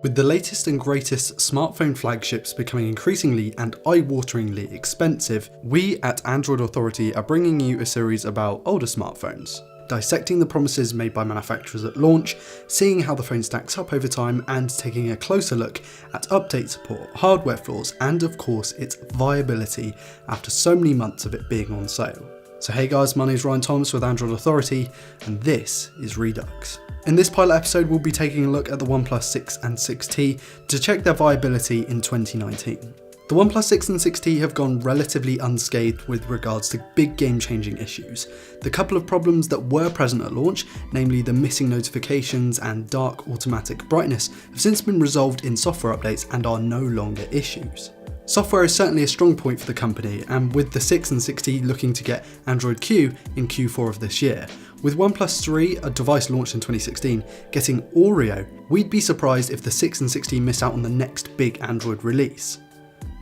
With the latest and greatest smartphone flagships becoming increasingly and eye-wateringly expensive, we at Android Authority are bringing you a series about older smartphones, dissecting the promises made by manufacturers at launch, seeing how the phone stacks up over time, and taking a closer look at update support, hardware flaws, and of course its viability after so many months of it being on sale. So hey guys, my name is Ryan Thomas with Android Authority, and this is Redux. In this pilot episode, we'll be taking a look at the OnePlus 6 and 6T to check their viability in 2019. The OnePlus 6 and 6T have gone relatively unscathed with regards to big game-changing issues. The couple of problems that were present at launch, namely the missing notifications and dark automatic brightness, have since been resolved in software updates and are no longer issues. Software is certainly a strong point for the company, and with the 6 and 6T looking to get Android Q in Q4 of this year. With OnePlus 3, a device launched in 2016, getting Oreo, we'd be surprised if the 6 and 6T miss out on the next big Android release.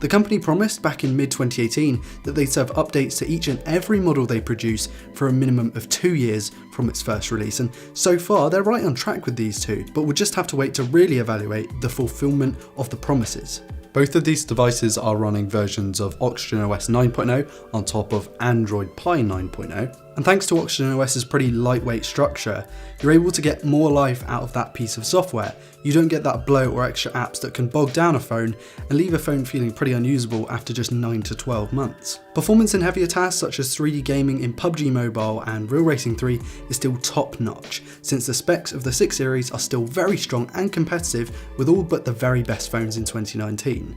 The company promised back in mid-2018 that they'd serve updates to each and every model they produce for a minimum of 2 years from its first release, and so far they're right on track with these two, but we'll just have to wait to really evaluate the fulfillment of the promises. Both of these devices are running versions of OxygenOS 9.0 on top of Android Pie 9.0, and thanks to OxygenOS's pretty lightweight structure, you're able to get more life out of that piece of software. You don't get that bloat or extra apps that can bog down a phone and leave a phone feeling pretty unusable after just 9 to 12 months. Performance in heavier tasks such as 3D gaming in PUBG Mobile and Real Racing 3 is still top notch, since the specs of the 6 series are still very strong and competitive with all but the very best phones in 2019.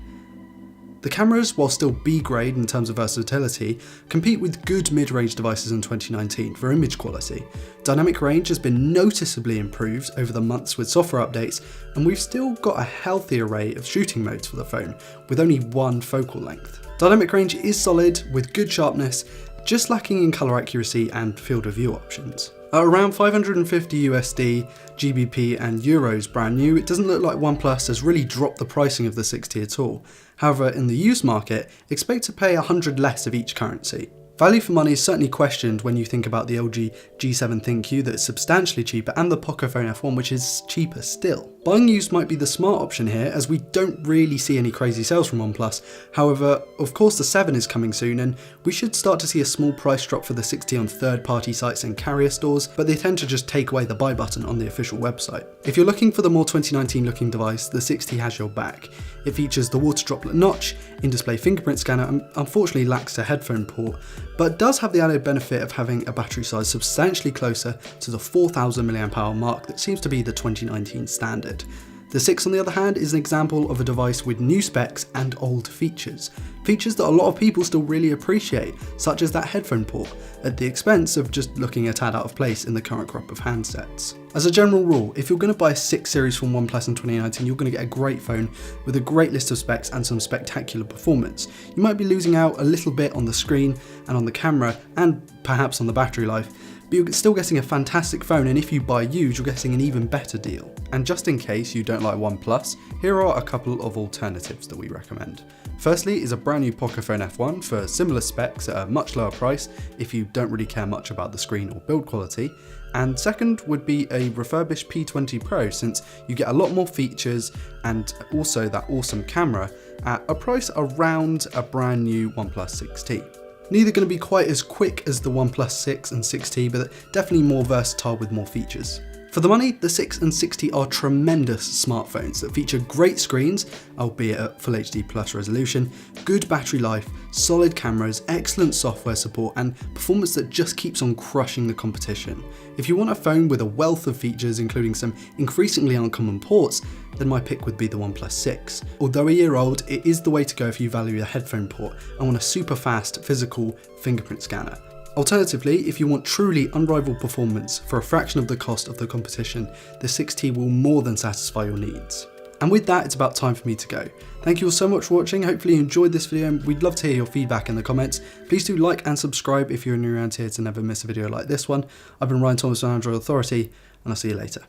The cameras, while still B-grade in terms of versatility, compete with good mid-range devices in 2019 for image quality. Dynamic range has been noticeably improved over the months with software updates, and we've still got a healthy array of shooting modes for the phone, with only one focal length. Dynamic range is solid, with good sharpness, just lacking in colour accuracy and field of view options. At around 550 USD, GBP and Euros brand new, it doesn't look like OnePlus has really dropped the pricing of the 6T at all. However, in the used market, expect to pay 100 less of each currency. Value for money is certainly questioned when you think about the LG G7 ThinQ that is substantially cheaper and the Pocophone F1 which is cheaper still. Buying used might be the smart option here as we don't really see any crazy sales from OnePlus. However, of course the 7 is coming soon and we should start to see a small price drop for the 6T on third-party sites and carrier stores, but they tend to just take away the buy button on the official website. If you're looking for the more 2019 looking device, the 6T has your back. It features the water droplet notch, in-display fingerprint scanner and unfortunately lacks a headphone port, but does have the added benefit of having a battery size substantially closer to the 4000 mAh mark that seems to be the 2019 standard. The 6 on the other hand is an example of a device with new specs and old features. Features that a lot of people still really appreciate, such as that headphone port, at the expense of just looking a tad out of place in the current crop of handsets. As a general rule, if you're going to buy a 6 series from OnePlus in 2019, you're going to get a great phone with a great list of specs and some spectacular performance. You might be losing out a little bit on the screen and on the camera and perhaps on the battery life, but you're still getting a fantastic phone, and if you buy used, you're getting an even better deal. And just in case you don't like OnePlus, here are a couple of alternatives that we recommend. Firstly is a brand new Pocophone F1 for similar specs at a much lower price if you don't really care much about the screen or build quality. And second would be a refurbished P20 Pro, since you get a lot more features and also that awesome camera at a price around a brand new OnePlus 6T. Neither going to be quite as quick as the OnePlus 6 and 6T, but definitely more versatile with more features. For the money, the 6 and 6T are tremendous smartphones that feature great screens, albeit at Full HD Plus resolution, good battery life, solid cameras, excellent software support, and performance that just keeps on crushing the competition. If you want a phone with a wealth of features, including some increasingly uncommon ports, then my pick would be the OnePlus 6. Although a year old, it is the way to go if you value a headphone port and want a super fast physical fingerprint scanner. Alternatively, if you want truly unrivaled performance for a fraction of the cost of the competition, the 6T will more than satisfy your needs. And with that, it's about time for me to go. Thank you all so much for watching. Hopefully you enjoyed this video and we'd love to hear your feedback in the comments. Please do like and subscribe if you're new around here to never miss a video like this one. I've been Ryan Thomas from Android Authority, and I'll see you later.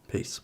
Peace.